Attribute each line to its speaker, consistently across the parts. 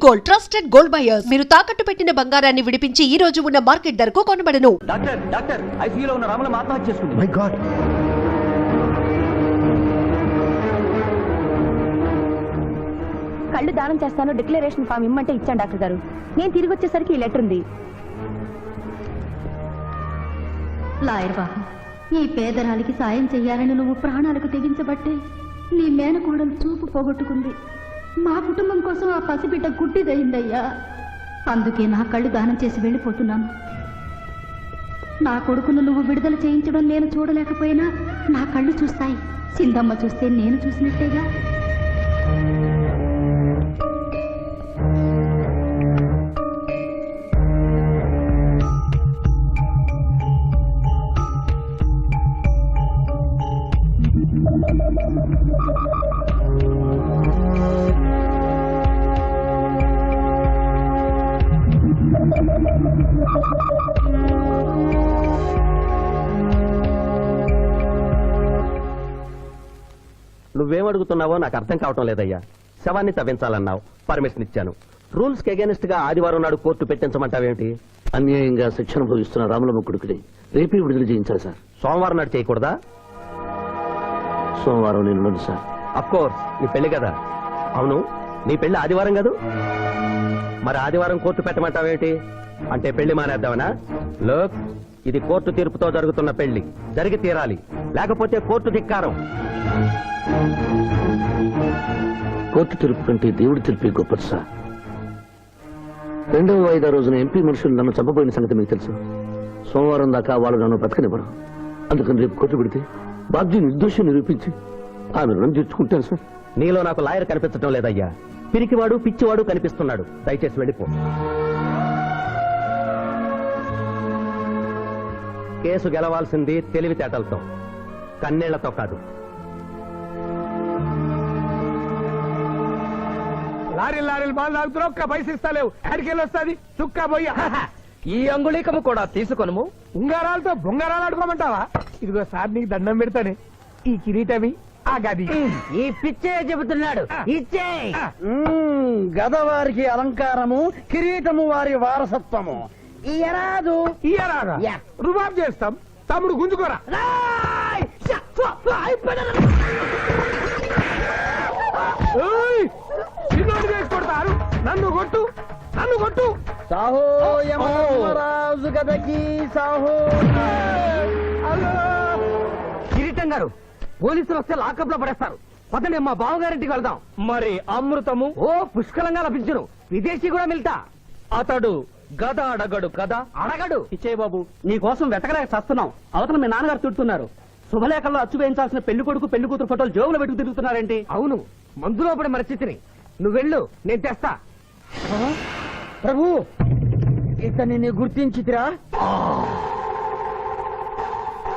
Speaker 1: Gold trusted gold buyers. మీరు తాకట్టు పెట్టిన బంగారాన్ని విడిపించి ఈ రోజు ఉన్న మార్కెట్ ధరకు కొనబడను.
Speaker 2: డాక్టర్ ఐసీయూలో ఉన్న రాముల ఆత్మహత్య చేసుకుంది.
Speaker 3: My God.
Speaker 4: కళ్ళు దానం చేస్తాను డిక్లరేషన్ ఫామ్ ఇమ్మంటే ఇచ్చాను డాక్టర్ గారు. నేను తిరిగి వచ్చేసరికి ఈ లెటర్ ఉంది.
Speaker 5: లాయర్ బాబు, ఈ పేదరాలికి సాయం చెయ్యాలని నువ్వు ప్రాణాలకు తెగించబట్టే నీ మేనకోడలు చూపు పోగొట్టుకుంది. మా కుటుంబం కోసం ఆ పసిబిడ్డ గుడ్డిదయిందయ్యా. అందుకే నా కళ్ళు దానం చేసి వెళ్ళిపోతున్నాను. నా కొడుకును నువ్వు విడుదల చేయించడం నేను చూడలేకపోయినా నా కళ్ళు చూస్తాయి. సింధమ్మ చూస్తే నేను చూసినట్టేగా.
Speaker 2: నువ్వేం అడుగుతున్నావో నాకు అర్థం కావటం లేదయ్యా. శవాన్ని తవ్వించాలన్నావు, పర్మిషన్ ఇచ్చాను. రూల్స్ కి అగేనిస్ట్ గా ఆదివారం నాడు కోర్టు పెట్టించమంటావేంటి?
Speaker 3: అన్యాయంగా శిక్షణ భవిస్తున్న రాములమ్మ కొడుకుని రేపే విడుదల చేయించాలి సార్.
Speaker 2: సోమవారం నాడు చేయకూడదా?
Speaker 3: సోమవారం నేను సార్.
Speaker 2: అఫ్ కోర్స్, నీ పెళ్లి కదా. అవును, నీ పెళ్లి ఆదివారం కాదు. మరి ఆదివారం కోర్టు పెట్టమంటావేంటి? అంటే పెళ్లి మానేద్దామనా? లోక్, ఇది కోర్టు తీర్పుతో జరుగుతున్న పెళ్లి, జరిగి తీరాలి, లేకపోతే కోర్టు ధిక్కారం.
Speaker 3: కోర్టు తీర్పు కంటే దేవుడి తీర్పే గొప్పది సార్. రెండవ వాయిదా రోజున ఎంపీ మనుషులు నన్ను చంపబోయిన సంగతి మీకు తెలుసు. సోమవారం దాకా వాళ్ళు నన్ను బతకనివ్వరు. అందుకని రేపు కోర్టు పెడితే బాధ్య నిర్దోషం నిరూపించి ఆమె రుణం తీర్చుకుంటాను సార్.
Speaker 2: నీలో నాకు లాయర్ కనిపించడం లేదయ్యా. పిరికివాడు పిచ్చివాడు కనిపిస్తున్నాడు. దయచేసి వెళ్ళిపో. కేసు గెలవాల్సింది తెలివితేటలతో, కన్నీళ్లతో కాదు.
Speaker 6: లారీలు బాగా లాగుతున్నావు, ఒక్క పైసలు ఇస్తలేవు. అడికెళ్ళి వస్తుంది చుక్క పోయి.
Speaker 2: ఈ అంగుళీకము కూడా తీసుకొనుము.
Speaker 6: ఉంగారాలతో బొంగారాలు అడుకోమంటావా? ఇదిగో సార్, నీకు దండం పెడతానే. ఈ కిరీటమి, ఆ గది.
Speaker 7: ఈ పిచ్చే చెబుతున్నాడు. ఇచ్చే
Speaker 6: గద వారికి అలంకారము, కిరీటము వారి వారసత్వము.
Speaker 7: ఇయరాదు
Speaker 6: ఇయరాగా రుబాబ్ చేస్తాం. తమ్ముడు గుంజుకోరా. చిన్నోడు వేసి కొడతారు. నన్ను కొట్టు, నన్ను కొట్టు.
Speaker 7: సాహో యమరాజు గదకి సాహో.
Speaker 2: కిరీటం గారు, పోలీసులు వస్తే లాకప్ లో పడేస్తారు. పదండి, మా బావగారింటికి వెళ్దాం. మరి అమృతము పుష్కలంగా లభించును. విదేశీ కూడా మిల్తా. అతడు గద అడగడు కదా? అడగడు. ఇచ్చే బాబు, నీ కోసం వెతకలేక చస్తున్నాం. అవతల మీ నాన్నగారు తిడుతున్నారు. శుభలేఖల్లో అచ్చు వేయించాల్సిన పెళ్లి కొడుకు పెళ్లి కూతురు ఫోటోలు జోగులు పెట్టుకు తిరుగుతున్నారేంటి? అవును, మందులో పడి పరిస్థితిని. నువ్వు వెళ్ళు, నేను తెస్తా.
Speaker 7: ప్రభు, ఇతన్ని గుర్తించితిరా?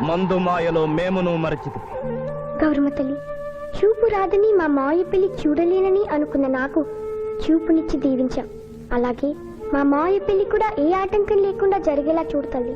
Speaker 2: మందు మాయలో మేమును మరచితి.
Speaker 8: గౌరమ్మ తల్లి, చూపు రాదని మా మాయ పెళ్లి చూడలేనని అనుకున్న నాకు చూపునిచ్చి దీవించాం. అలాగే మా మాయ పెళ్లి కూడా ఏ ఆటంకం లేకుండా జరిగేలా చూడు తల్లి.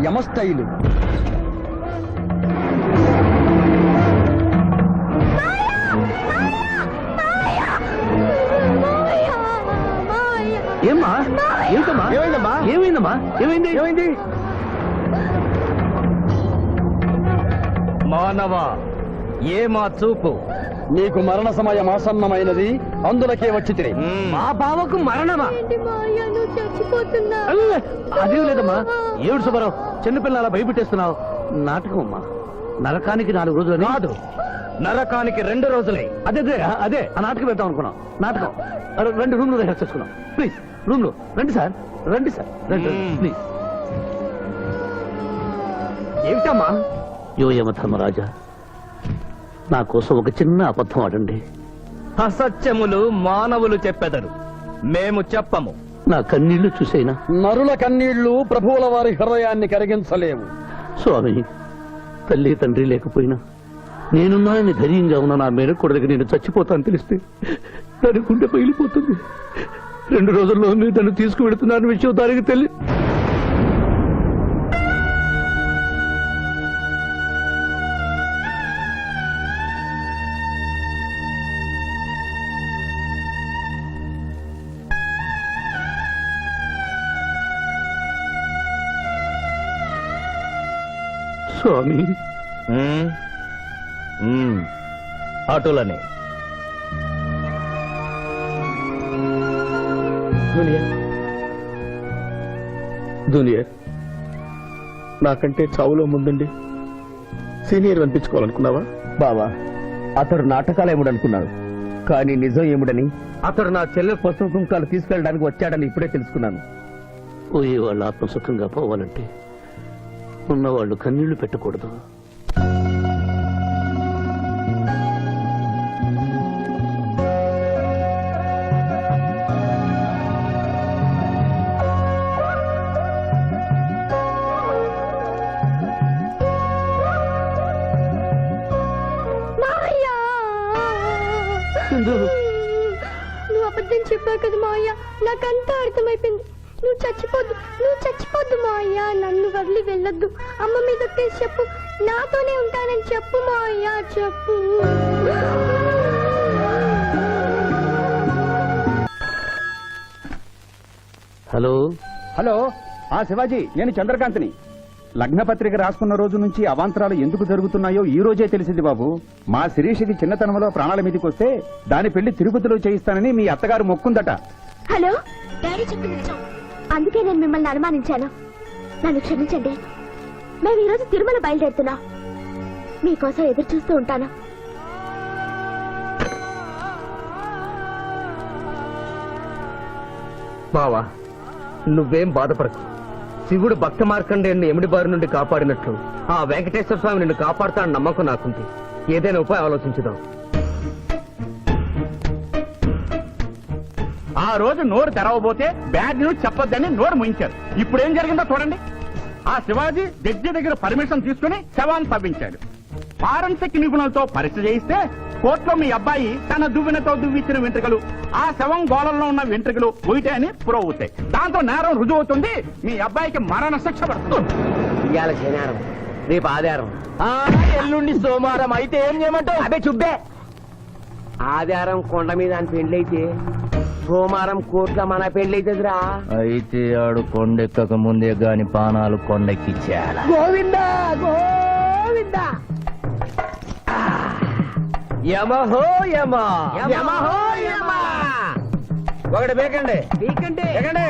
Speaker 7: యమస్థైలు.
Speaker 3: ఏమ్మా? ఏమిటమ్మా?
Speaker 6: ఏమైందమ్మా?
Speaker 3: ఏమైందమ్మా? ఏమైంది?
Speaker 6: ఏమైంది?
Speaker 2: మానవ, ఏ మా చూపు?
Speaker 7: నీకు మరణ సమయం ఆసన్నమైనది, అందులకే వచ్చి తిరిగి.
Speaker 2: మా బావకు మరణమా?
Speaker 3: అదేం లేదమ్మా. ఏడు సుబ్బారావు, చిన్నపిల్లల భయపెట్టేస్తున్నావు. నాటకం అమ్మా. నరకానికి 4 రోజులు
Speaker 2: కాదు, నరకానికి 2 రోజులే.
Speaker 3: అదే అదే ఆ నాటకం పెడతాం అనుకున్నాం. నాటకం. రెండు రూమ్ లో రిహార్స్ చేసుకున్నాం. ప్లీజ్ రూమ్ లో రండి సార్. రండి ప్లీజ్.
Speaker 2: ఏమిటమ్మా?
Speaker 3: యో యమ ధర్మరాజా, నా కోసం ఒక చిన్న అబద్ధం ఆడండి.
Speaker 2: అసత్యములు మానవులు చెప్పెదరు, మేము చెప్పము.
Speaker 3: నా కన్నీళ్లు చూసైనా.
Speaker 7: నరుల కన్నీళ్లు ప్రభువుల వారి హృదయాన్ని కరిగించలేవు.
Speaker 3: స్వామి, తల్లి తండ్రి లేకపోయినా నేనున్నానని ధైర్యంగా ఉన్న నా మేనకోడలికి నేను చచ్చిపోతాను తెలిస్తే దాని గుండె పగిలిపోతుంది. 2 రోజుల్లో మీరు దాన్ని తీసుకువెడుతున్నారని విషయం దానికి తెలియదు. స్వామి,
Speaker 2: అటులనే
Speaker 6: దునియా నాకంటే చావులో ముందుండి సీనియర్ అనిపించుకోవాలనుకున్నావా?
Speaker 2: బావా, అతడు నాటకాలు ఏముడనుకున్నాడు, కానీ నిజం ఏముడని అతడు నా చెల్లె పసుపు కుంకాలు తీసుకెళ్ళడానికి వచ్చాడని ఇప్పుడే తెలుసుకున్నాను.
Speaker 3: పోయే వాళ్ళు ఆత్మసుఖంగా పోవాలంటే ఉన్నవాళ్ళు కన్నీళ్లు పెట్టకూడదు.
Speaker 8: నువ్వు అబద్ధం చెప్పావు కదా మావయ్య, నాకంతా అర్థమైపోయింది. నువ్వు చచ్చిపోద్దు మావయ్య. నన్ను వదిలి వెళ్ళొద్దు. అమ్మ మీద ఒక్కేసి చెప్పు, నాతోనే ఉంటానని చెప్పు మావయ్య, చెప్పు.
Speaker 3: హలో
Speaker 9: హలో, శివాజీ, నేను చంద్రకాంత్ని. లగ్న పత్రిక రాసుకున్న రోజు నుంచి అవాంతరాలు ఎందుకు జరుగుతున్నాయో ఈ రోజే తెలిసింది బాబు. మా శిరీషకి చిన్నతనంలో ప్రాణాల మీదకి వస్తే దాని పెళ్లి తిరుపతిలో చేయిస్తానని మీ అత్తగారు మొక్కుందట.
Speaker 8: హలో, డాడీ చెప్పింది నిజం. అందుకే నేను మిమ్మల్ని అనుమానించాను. నన్ను క్షమించండి. మేము ఈరోజు తిరుమల బయలుదేరుతున్నాం. మీకోసం ఎదురు చూస్తూ ఉంటాను.
Speaker 2: బావా, నువ్వేం బాధపడకు. శివుడు భక్త మార్కండేయుని ఎమిడి బారి నుండి కాపాడినట్లు ఆ వెంకటేశ్వర స్వామి నిన్ను కాపాడుతాడని నమ్మకం నాకుంది. ఏదైనా ఉపాయం ఆలోచించుదాం.
Speaker 9: ఆ రోజు నోరు తెరవబోతే బ్యాడ్ న్యూస్ చెప్పొద్దని నోరు ముయించారు. ఇప్పుడు ఏం జరిగిందో చూడండి. ఆ శివాజీ జడ్జి దగ్గర పర్మిషన్ తీసుకుని శవాన్ని తవ్వించాడు. ఫారెన్సిక్ నిపుణులతో పరీక్ష చేయిస్తే కోర్టులో మీ అబ్బాయి తన దువ్వెనతో దువ్విచ్చిన వెంట్రుకలు, ఆ శవం గోళంలో ఉన్న వెంట్రుకలు ఒకటే అని ప్రూవ్ అవుతాయి. దాంతో నేరం రుజువు అవుతుంది. మీ అబ్బాయికి మరణ శిక్ష పడుతుంది.
Speaker 2: ఇవాళ శనివారం, రేపు ఆదివారం, ఎల్లుండి సోమవారం. అయితే ఏం చేయమంటావు? అదే చుబ్బే. ఆదివారం కొండ మీద అని పెండ్లైతే సోమవారం కోర్టులో మన పెండ్లైతుందిరా. అయితే ఆడు కొండెక్కక ముందే గాని పానాలు కొండెక్కిచ్చేయాల. గోవిందా గోవిందా. యమహో యమ, యమహో యమ. ఒకటి బేకండి, బేకండి.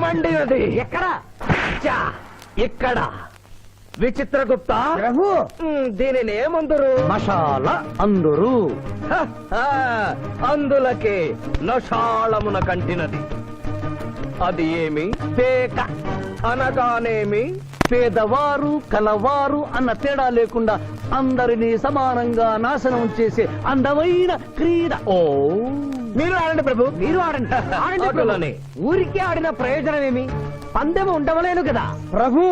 Speaker 2: మండినది ఎక్కడ? ఇక్కడ. విచిత్రగుప్త ప్రభు, దీనిని ఏమందరు?
Speaker 3: మషాల అందరూ.
Speaker 2: అందులకే నషాళమున కంటినది. అది ఏమి? పేక అనగానేమి?
Speaker 3: పేదవారు కలవారు అన్న తేడా లేకుండా అందరినీ సమానంగా నాశనం చేసే అందమైన క్రీడ.
Speaker 2: ఓ, మీరు ఆడండి ప్రభు, మీరు ఆడండి. ఆడండి. ఊరికి ఆడిన ప్రయోజనం ఏమి? పందెం ఉండవలేను కదా
Speaker 7: ప్రభు.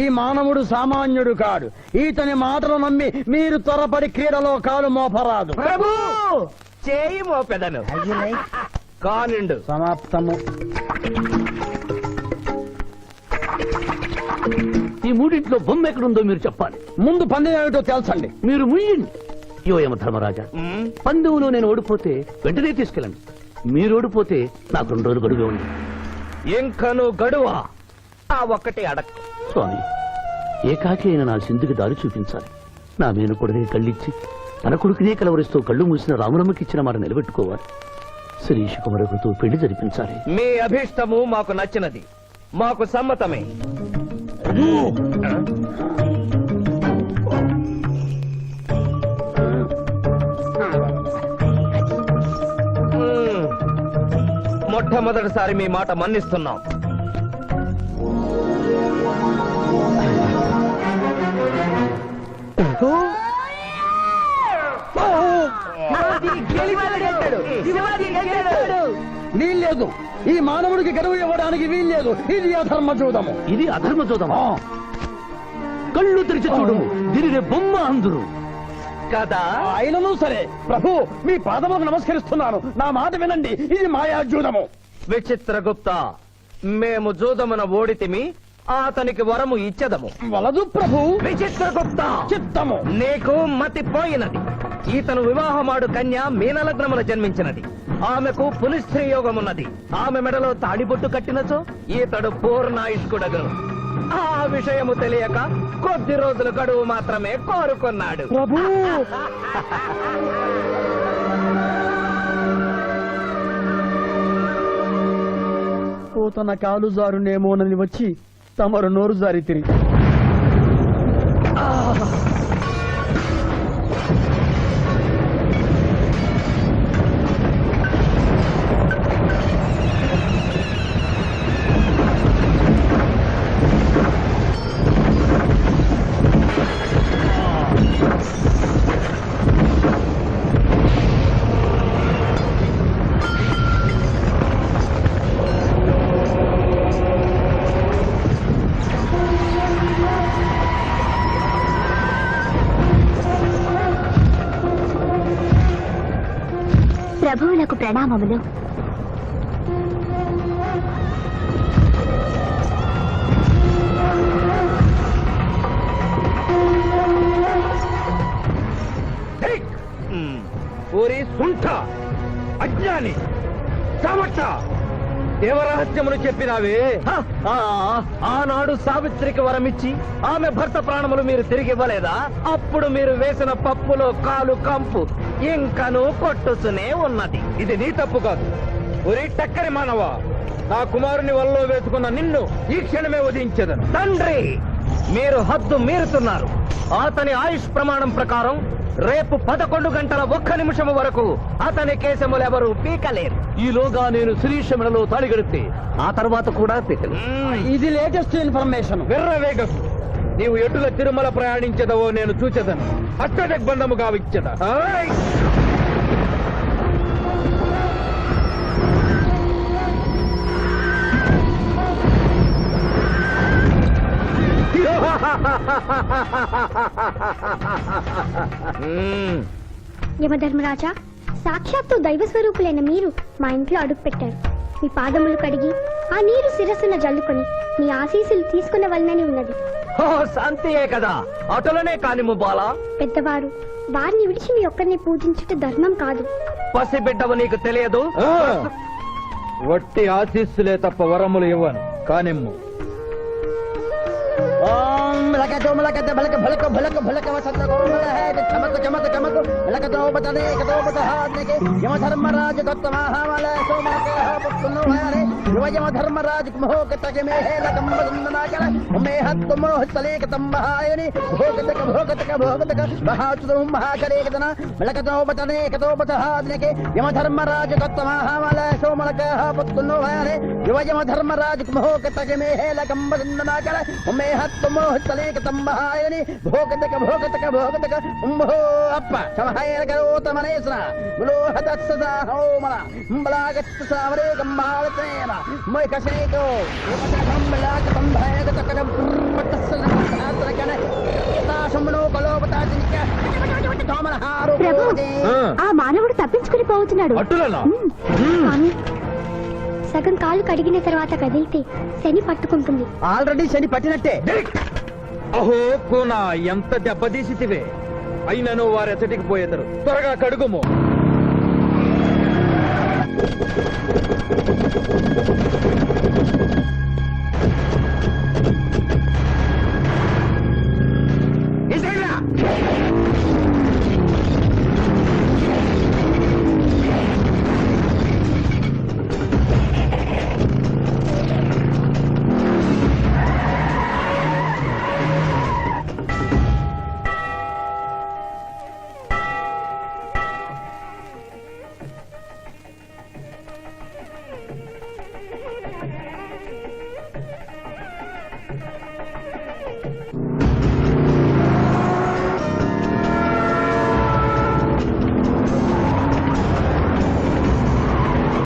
Speaker 7: ఈ మానవుడు సామాన్యుడు కాడు. ఈతని మాటలు నమ్మి మీరు త్వరపడి క్రీడలో కాలు మోపరాదు.
Speaker 2: ప్రభు, చేయి మోపెదను. కానిండు.
Speaker 7: సమాప్తము.
Speaker 3: ఈ మూడింట్లో బొమ్మ ఎక్కడుందో మీరు చెప్పాలి.
Speaker 7: ముందు పందెం ఏమిటో తెలుసండి.
Speaker 3: మీరు ముయ్యండి. యోయమ ధర్మరాజా, పందెంలో నేను ఓడిపోతే వెంటనే తీసుకెళ్ళండి. మీరు ఓడిపోతే నాకు 2 రోజులు గడువే ఉంది.
Speaker 2: ఇంకను గడువా? ఆ ఒక్కటి అడక్.
Speaker 3: స్వామి, ఏకాకి అయిన నా సింధుకి దారి చూపించాలి. నా మేనకొడనే కళ్ళిచ్చి తన కొడుకునే కలవరిస్తూ కళ్ళు మూసిన రామరమ్మకి ఇచ్చిన మాట నిలబెట్టుకోవాలి. శిరీష్ కుమారుడితో పెళ్లి జరిపించాలి.
Speaker 2: మీ అభీష్టము మాకు నచ్చినది, మాకు సమ్మతమే. మొట్టమొదటిసారి మీ మాట మన్నిస్తున్నాం.
Speaker 7: ఈ మానవుడికి గడువు ఇవ్వడానికి వీల్లేదు. ఇది అధర్మ జూదము.
Speaker 3: ఇది అధర్మ చూద్దామా? కళ్ళు తెరిచి చూడు, దీనినే బొమ్మ అందురు
Speaker 2: కదా.
Speaker 7: అయినను సరే ప్రభు, మీ పాదములకు నమస్కరిస్తున్నాను. నా మాట వినండి, ఇది మాయా జూదము.
Speaker 2: విచిత్రగుప్త, మేము జూదమున ఓడితిమి, అతనికి వరము ఇచ్చదము.
Speaker 7: వలదు ప్రభు.
Speaker 2: విచిత్రగుప్త,
Speaker 7: చిత్తము.
Speaker 2: నీకు మతి పోయినది. ఈతను వివాహమాడు కన్య మీనలగ్నమున జన్మించినది. ఆమెకు పునిస్త్రీ యోగమున్నది. ఆమె మెడలో తాడిబొట్టు కట్టినచో ఈతడు పూర్ణాయుష్కుడగను. ఆ విషయము తెలియక కొద్ది రోజుల గడువు మాత్రమే కోరుకున్నాడు.
Speaker 7: ప్రభు తన కాలు జారునేమోనని వచ్చి తమరు నోరు జారి తిరిగి
Speaker 8: ప్రభువులకు ప్రణామములు.
Speaker 2: ఓరి సుంఠ, అజ్ఞాని, సమర్థ, దేవరహస్యమును చెప్పినావే. ఆనాడు సావిత్రికి వరమిచ్చి ఆమె భర్త ప్రాణములు మీరు తిరిగి ఇవ్వలేదా? అప్పుడు మీరు వేసిన పప్పులో కాలు కంపు ఇంకను కొట్టుసునే ఉన్నది. ఇది నీ తప్పు కాదు. ఒరే టక్కరి మానవ, నా కుమారుని వల్లో వేసుకున్న నిన్ను ఈ క్షణమే వధించదను. తండ్రి, మీరు హద్దు మీరుతున్నారు. అతని ఆయుష్ ప్రమాణం ప్రకారం రేపు 11 గంటల 1 నిమిషము వరకు అతని కేశములెవరూ పీకలేరు.
Speaker 3: ఈలోగా నేను శిరీష మెడలో తాళిగడితే ఆ తర్వాత కూడా పీకలు.
Speaker 7: ఇది లేటెస్ట్ ఇన్ఫర్మేషన్.
Speaker 2: వెర్రవేగకు. నీవు ఎటుల తిరుమల ప్రయాణించదవో నేను చూచెదను. అష్టదిగ్బంధము గావిచ్చద.
Speaker 8: యమధర్మరాజా, సాక్షాత్తు దైవ స్వరూపులైన మీరు మా ఇంట్లో అడుగు పెట్టారు. మీ పాదములు కడిగి ఆ నీరు శిరస్సున జల్లుకొని మీ ఆశీస్సులు తీసుకునవలనని ఉన్నది.
Speaker 2: శాంతియే కదా, అటులనే కానిము బాలా.
Speaker 8: పెద్దవారు, వారిని విడిచి మీ ఒక్కరిని పూజించుట ధర్మం కాదు.
Speaker 2: పసిబిడ్డవు నీకు తెలియదు. వట్టి ఆశీస్సులే తప్ప వరములు ఇవ్వను. కానిమ్ము.
Speaker 7: మలకతో మలకత బలక భలక భలక భలక వసంత గోమల హే చమక చమక చమక మలకతో బతనే కతో బతహాద్నకే యమ ధర్మరాజ దత్తమహామల సోమక పుత్తును హరే యమ ధర్మరాజ మోహకతకే మే హే లకం బందనాకల మే హత్తు మోహతలేక తంబహాయని భోగతక భోగతక భోగతక మహాతుదు మహాకరేకదన మలకతో బతనే కతో బతహాద్నకే యమ ధర్మరాజ దత్తమహామల సోమక పుత్తును హరే యమ ధర్మరాజ మోహకతకే మే హే లకం బందనాకల మే హత్తు మోహతలేక తంబహాయని భోగతక భోగతక భోగతక ఉంభో అప్ప సమహాయన కరోతమనేసన గులోహదస్సద హోమల బలాగత్త సావరే గంబాలతేన మై కసేకో యమతకంబలాక సంభయగతకరం పట్టస్సన ధాత్రకన తాశమునో కలోపతాదినిక తోమలహారు
Speaker 8: ప్రభు, ఆ మానవుడు తప్పించుకుని పోతున్నాడు. స్వామి, సగం కాలు కడిగిన తర్వాత కదిలితే శని పట్టుకుంటుంది.
Speaker 7: ఆల్రెడీ శని పట్టినట్టే.
Speaker 2: అహో కూనా, ఎంత దెబ్బతీసితివే. అయినను వారెచ్చటికి పోయేదరు. త్వరగా కడుగుము.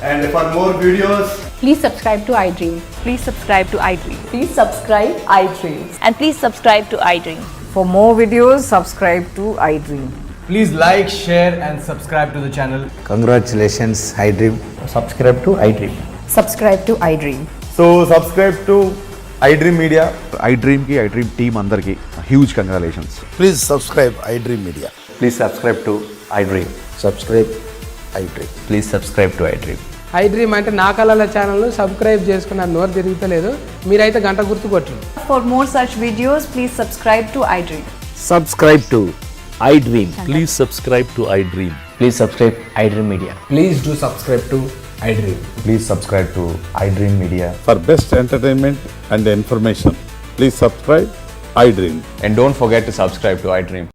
Speaker 10: And for more videos,
Speaker 4: Please subscribe to iDream.
Speaker 10: Please subscribe to iDream.
Speaker 4: Please subscribe iDream.
Speaker 10: And please subscribe to iDream.
Speaker 11: For more videos, subscribe to iDream.
Speaker 12: Please like, share and subscribe to the channel.
Speaker 7: Congratulations, iDream.
Speaker 3: Subscribe to iDream.
Speaker 11: Subscribe to iDream.
Speaker 12: So subscribe to iDream Media.
Speaker 13: iDream ki iDream team andarki huge congratulations.
Speaker 7: Please subscribe iDream Media.
Speaker 3: Please subscribe to iDream.
Speaker 7: Subscribe iDream.
Speaker 3: Please subscribe to iDream.
Speaker 6: iDream అంటే నా కళల channel subscribe చేసుకున్న నోరు తిరుగుతలేదు, మీరైతే గంట గుర్తు కొట్టండి.
Speaker 10: For more such videos, please subscribe to iDream.
Speaker 3: Subscribe to iDream.
Speaker 13: Please subscribe to iDream.
Speaker 3: Please subscribe iDream Media.
Speaker 12: Please do subscribe to iDream.
Speaker 13: Please subscribe to iDream Media.
Speaker 9: For best entertainment and information, please subscribe iDream.
Speaker 13: And don't forget to subscribe to iDream.